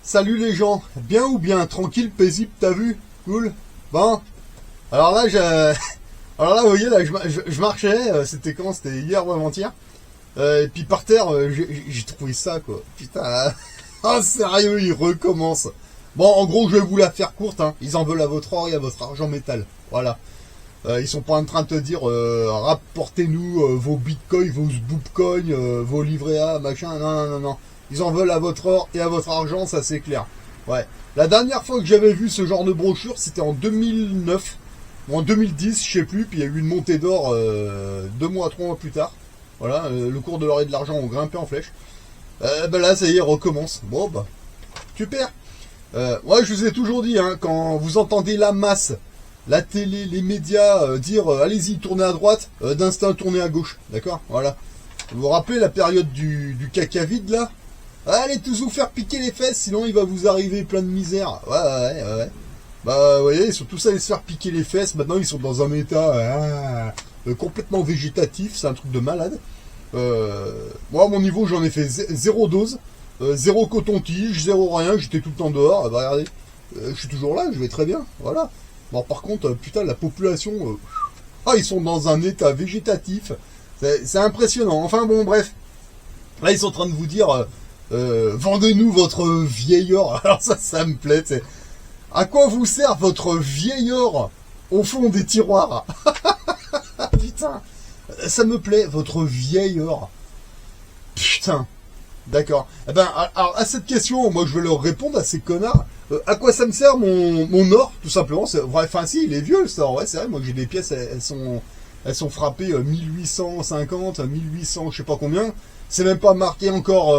Salut les gens, bien ou bien, tranquille, paisible, t'as vu? Cool. Bon, alors là, alors là, vous voyez, là, je marchais, c'était quand? C'était hier ou avant-hier. Et puis par terre, j'ai trouvé ça, quoi. Putain, ah sérieux, ils recommencent. Bon, en gros, je vais vous la faire courte, hein. Ils en veulent à votre or et à votre argent métal. Voilà. Ils sont pas en train de te dire, rapportez-nous vos bitcoins, vos boopcoins, vos livrets A, machin. Non, non, non, non. Ils en veulent à votre or et à votre argent, ça c'est clair. Ouais. La dernière fois que j'avais vu ce genre de brochure, c'était en 2009 ou en 2010, je sais plus. Puis il y a eu une montée d'or 2 mois, 3 mois plus tard. Voilà, le cours de l'or et de l'argent ont grimpé en flèche. Ben là, ça y est, recommence. Bon, bah, super. Ouais, je vous ai toujours dit, hein, quand vous entendez la masse, la télé, les médias dire allez-y, tournez à droite, d'instinct, tournez à gauche. D'accord? Voilà. Vous vous rappelez la période du caca vide, là? Allez tous vous faire piquer les fesses, sinon il va vous arriver plein de misère. Ouais. Bah, vous voyez, ils sont tous allés se faire piquer les fesses. Maintenant, ils sont dans un état complètement végétatif. C'est un truc de malade. Moi, à mon niveau, j'en ai fait zéro dose. Zéro coton-tige, zéro rien. J'étais tout le temps dehors. Bah, regardez, je suis toujours là, je vais très bien. Voilà. Bon, par contre, putain, la population... ils sont dans un état végétatif. C'est impressionnant. Enfin, bon, bref. Là, ils sont en train de vous dire... vendez-nous votre vieil or. Alors ça me plaît. C'est... À quoi vous sert votre vieil or au fond des tiroirs? Putain, ça me plaît, votre vieil or. Putain, d'accord. Eh ben, alors à cette question, moi je vais leur répondre à ces connards. À quoi ça me sert mon or, tout simplement? C'est vrai, enfin si, il est vieux ça. Ouais, c'est vrai. Moi j'ai des pièces, elles sont frappées 1850, 1800, je sais pas combien. C'est même pas marqué encore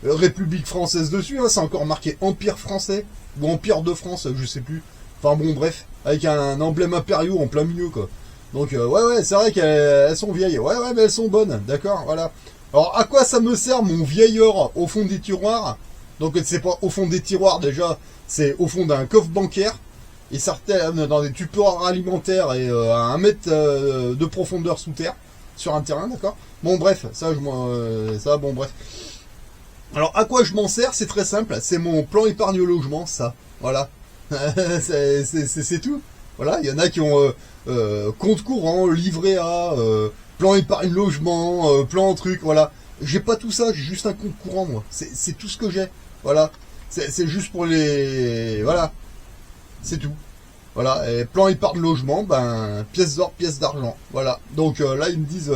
République française dessus, hein, c'est encore marqué Empire français ou Empire de France, je sais plus. Enfin bon, bref, avec un emblème impériaux en plein milieu, quoi. Donc ouais, c'est vrai qu'elles sont vieilles. Ouais, mais elles sont bonnes, d'accord, voilà. Alors à quoi ça me sert mon vieil or au fond des tiroirs? Donc c'est pas au fond des tiroirs déjà, c'est au fond d'un coffre bancaire. Et certains dans des tupperwares alimentaires et à 1 mètre de profondeur sous terre sur un terrain, d'accord. Bon bref, bon bref. Alors à quoi je m'en sers? C'est très simple, c'est mon plan épargne logement, ça. Voilà. c'est tout. Voilà, il y en a qui ont compte courant, livret A, plan épargne logement, plan truc, voilà. J'ai pas tout ça, j'ai juste un compte courant, moi. C'est tout ce que j'ai. Voilà. C'est juste pour les... Voilà. C'est tout. Voilà, et plan épargne logement, ben, pièces d'or, pièces d'argent. Voilà. Donc là, ils me disent,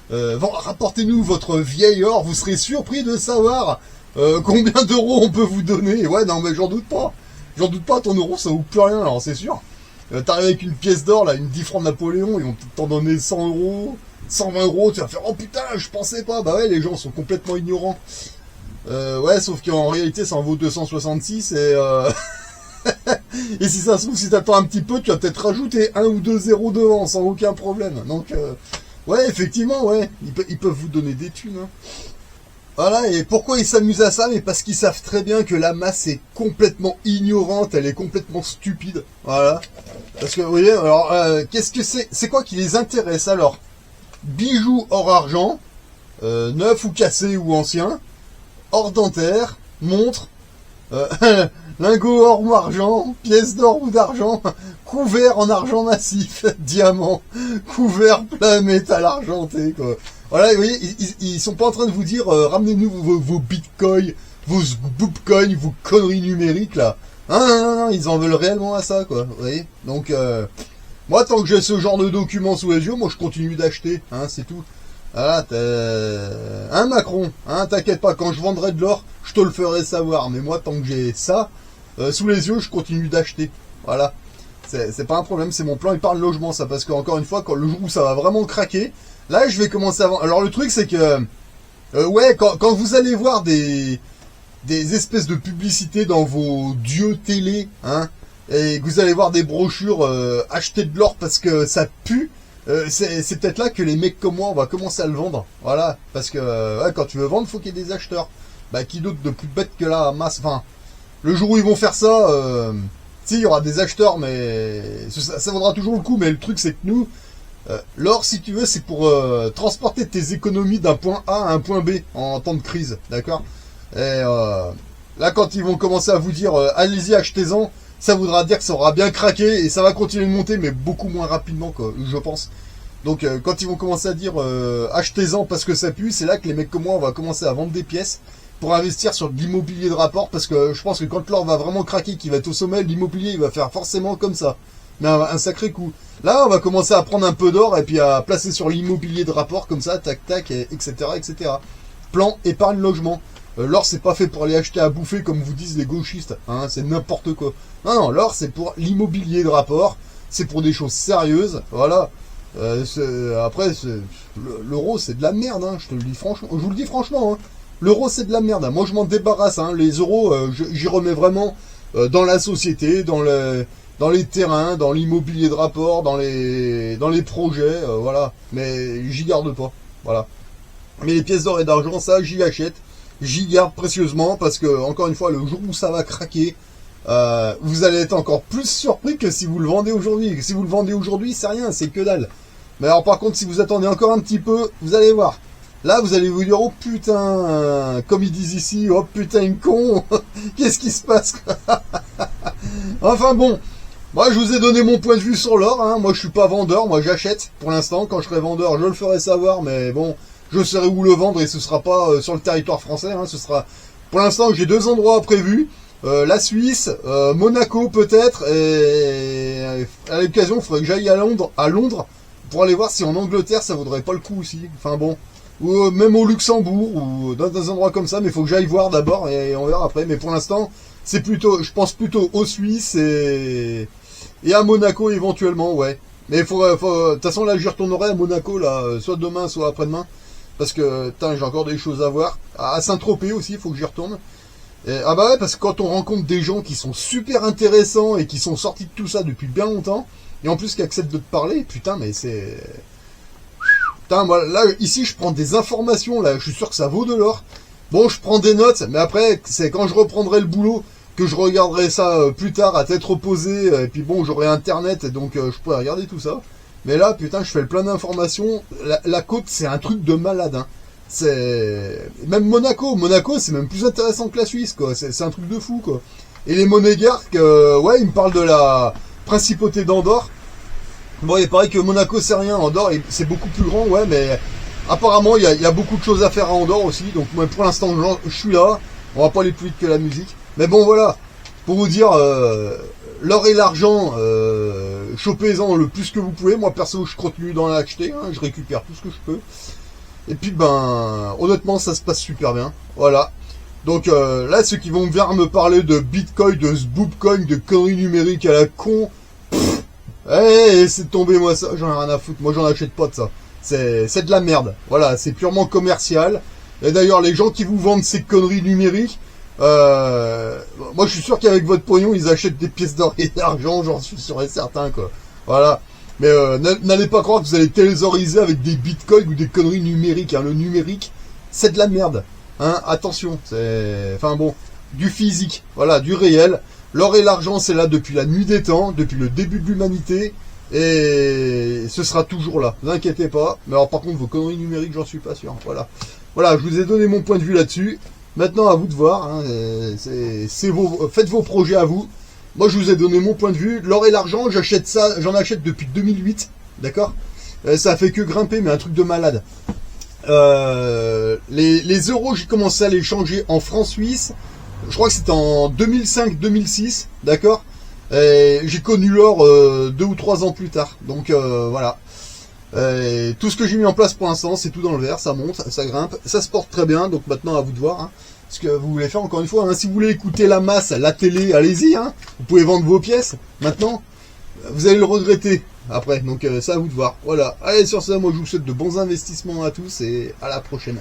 rapportez-nous votre vieil or, vous serez surpris de savoir combien d'euros on peut vous donner. Ouais, non, mais j'en doute pas. J'en doute pas, ton euro, ça vaut plus rien, alors c'est sûr. T'arrives avec une pièce d'or, là, une 10 francs de Napoléon, ils vont t'en donner 100 euros, 120 euros, tu vas faire, oh putain, je pensais pas. Bah ouais, les gens sont complètement ignorants. Ouais, sauf qu'en réalité, ça en vaut 266 et... Et si ça se trouve, si t'attends un petit peu, tu vas peut-être rajouter 1 ou 2 zéros devant, sans aucun problème. Donc, ouais, effectivement, ouais, ils peuvent vous donner des thunes. Hein. Voilà, et pourquoi ils s'amusent à ça? Mais parce qu'ils savent très bien que la masse est complètement ignorante, elle est complètement stupide. Voilà. Parce que, vous voyez, alors, qu'est-ce que c'est? C'est quoi qui les intéresse, alors? Bijoux hors argent, neuf ou cassés ou anciens, hors dentaire, montre, lingots or ou argent, pièces d'or ou d'argent, couvert en argent massif, diamant, couvert plein métal argenté, quoi. Voilà, vous voyez, ils sont pas en train de vous dire, ramenez-nous vos bitcoins, vos boopcoins, vos conneries numériques, là. Non, ils en veulent réellement à ça, quoi, vous voyez. Donc, moi, tant que j'ai ce genre de documents sous les yeux, moi, je continue d'acheter, hein, c'est tout. Voilà, hein, Macron, hein, t'inquiète pas, quand je vendrai de l'or, je te le ferai savoir, mais moi, tant que j'ai ça, sous les yeux, je continue d'acheter. Voilà. C'est pas un problème, c'est mon plan épargne logement, ça, parce qu'encore une fois, quand le jour où ça va vraiment craquer, là, je vais commencer à vendre. Alors, le truc, c'est que, ouais, quand vous allez voir des espèces de publicités dans vos dieux télé, hein, et que vous allez voir des brochures, acheter de l'or parce que ça pue, c'est peut-être là que les mecs comme moi, on va commencer à le vendre. Voilà. Parce que, ouais, quand tu veux vendre, faut qu'il y ait des acheteurs. Bah, qui d'autre de plus bête que la masse, enfin, le jour où ils vont faire ça, si, il y aura des acheteurs, mais ça vaudra toujours le coup. Mais le truc, c'est que nous, l'or, si tu veux, c'est pour transporter tes économies d'un point A à un point B en temps de crise, d'accord? Et Là, quand ils vont commencer à vous dire allez-y, achetez-en, ça voudra dire que ça aura bien craqué et ça va continuer de monter, mais beaucoup moins rapidement, quoi, je pense. Donc, quand ils vont commencer à dire achetez-en parce que ça pue, c'est là que les mecs comme moi, on va commencer à vendre des pièces pour investir sur de l'immobilier de rapport, parce que je pense que quand l'or va vraiment craquer, qu'il va être au sommet, l'immobilier, il va faire forcément comme ça. Mais un sacré coup. Là, on va commencer à prendre un peu d'or et puis à placer sur l'immobilier de rapport, comme ça, tac, tac, etc., etc. Plan épargne logement. L'or, c'est pas fait pour aller acheter à bouffer, comme vous disent les gauchistes. Hein, c'est n'importe quoi. Non, non, l'or, c'est pour l'immobilier de rapport. C'est pour des choses sérieuses. Voilà. Après, l'euro, c'est de la merde. Hein, je te le dis franchement. Je vous le dis franchement. Hein. L'euro, c'est de la merde. Moi, je m'en débarrasse. Hein. Les euros, j'y remets vraiment dans la société, dans les terrains, dans l'immobilier de rapport, dans les projets, voilà. Mais j'y garde pas. Voilà. Mais les pièces d'or et d'argent, ça, j'y achète. J'y garde précieusement parce que, encore une fois, le jour où ça va craquer, vous allez être encore plus surpris que si vous le vendez aujourd'hui. Si vous le vendez aujourd'hui, c'est rien, c'est que dalle. Mais alors, par contre, si vous attendez encore un petit peu, vous allez voir. Là, vous allez vous dire, oh putain, comme ils disent ici, oh putain, con, qu'est-ce qui se passe, quoi. Enfin bon, moi je vous ai donné mon point de vue sur l'or, hein. Moi je suis pas vendeur, moi j'achète pour l'instant. Quand je serai vendeur, je le ferai savoir, mais bon, je saurai où le vendre et ce sera pas sur le territoire français, hein. Ce sera, pour l'instant, j'ai 2 endroits prévus, la Suisse, Monaco peut-être, et à l'occasion, il faudrait que j'aille à Londres pour aller voir si en Angleterre ça vaudrait pas le coup aussi. Enfin bon. Ou même au Luxembourg, ou dans des endroits comme ça, mais il faut que j'aille voir d'abord et on verra après. Mais pour l'instant, c'est plutôt, je pense plutôt aux Suisses et à Monaco éventuellement, ouais. Mais de toute façon là, j'y retournerai à Monaco là, soit demain, soit après-demain, parce que j'ai encore des choses à voir. À Saint-Tropez aussi, il faut que j'y retourne. Ah bah ouais, parce que quand on rencontre des gens qui sont super intéressants et qui sont sortis de tout ça depuis bien longtemps, et en plus qui acceptent de te parler, putain, mais c'est... Putain, moi, là, ici, je prends des informations, là, je suis sûr que ça vaut de l'or. Bon, je prends des notes, mais après, c'est quand je reprendrai le boulot que je regarderai ça plus tard à tête reposée, et puis bon, j'aurai internet, et donc je pourrai regarder tout ça. Mais là, putain, je fais le plein d'informations. La côte, c'est un truc de malade, hein. C'est... Même Monaco, c'est même plus intéressant que la Suisse, quoi. C'est un truc de fou, quoi. Et les monégasques, ouais, ils me parlent de la principauté d'Andorre. Bon, il paraît que Monaco, c'est rien. Andorre, c'est beaucoup plus grand, ouais, mais apparemment, il y a beaucoup de choses à faire à Andorre aussi. Donc, moi, pour l'instant, je suis là. On va pas aller plus vite que la musique. Mais bon, voilà. Pour vous dire, l'or et l'argent, chopez-en le plus que vous pouvez. Moi, perso, je continue d'en acheter. Hein, je récupère tout ce que je peux. Et puis, ben, honnêtement, ça se passe super bien. Voilà. Donc, là, ceux qui vont venir me parler de Bitcoin, de Zboopcoin, de conneries numériques à la con... Eh, c'est tombé, moi, ça, j'en ai rien à foutre. Moi, j'en achète pas de ça. C'est de la merde. Voilà, c'est purement commercial. Et d'ailleurs, les gens qui vous vendent ces conneries numériques, moi, je suis sûr qu'avec votre pognon, ils achètent des pièces d'or et d'argent, j'en suis sûr et certain, quoi. Voilà. Mais n'allez pas croire que vous allez thésauriser avec des bitcoins ou des conneries numériques. Hein. Le numérique, c'est de la merde. Hein, attention, c'est... Enfin bon, du physique, voilà, du réel. L'or et l'argent, c'est là depuis la nuit des temps, depuis le début de l'humanité, et ce sera toujours là. Ne vous inquiétez pas. Mais alors, par contre, vos conneries numériques, j'en suis pas sûr. Voilà. Voilà, je vous ai donné mon point de vue là-dessus. Maintenant, à vous de voir. Hein, faites vos projets à vous. Moi, je vous ai donné mon point de vue. L'or et l'argent, j'achète ça, j'en achète depuis 2008. D'accord ? Ça a fait que grimper, mais un truc de malade. Les euros, j'ai commencé à les changer en francs suisses. Je crois que c'était en 2005-2006, d'accord. J'ai connu l'or 2 ou 3 ans plus tard. Donc voilà. Tout ce que j'ai mis en place pour l'instant, c'est tout dans le vert, ça monte, ça grimpe, ça se porte très bien. Donc maintenant, à vous de voir hein, ce que vous voulez faire. Encore une fois, hein, si vous voulez écouter la masse, la télé, allez-y. Hein, vous pouvez vendre vos pièces. Maintenant, vous allez le regretter après. Donc c'est à vous de voir. Voilà. Allez, sur ça, moi je vous souhaite de bons investissements à tous et à la prochaine.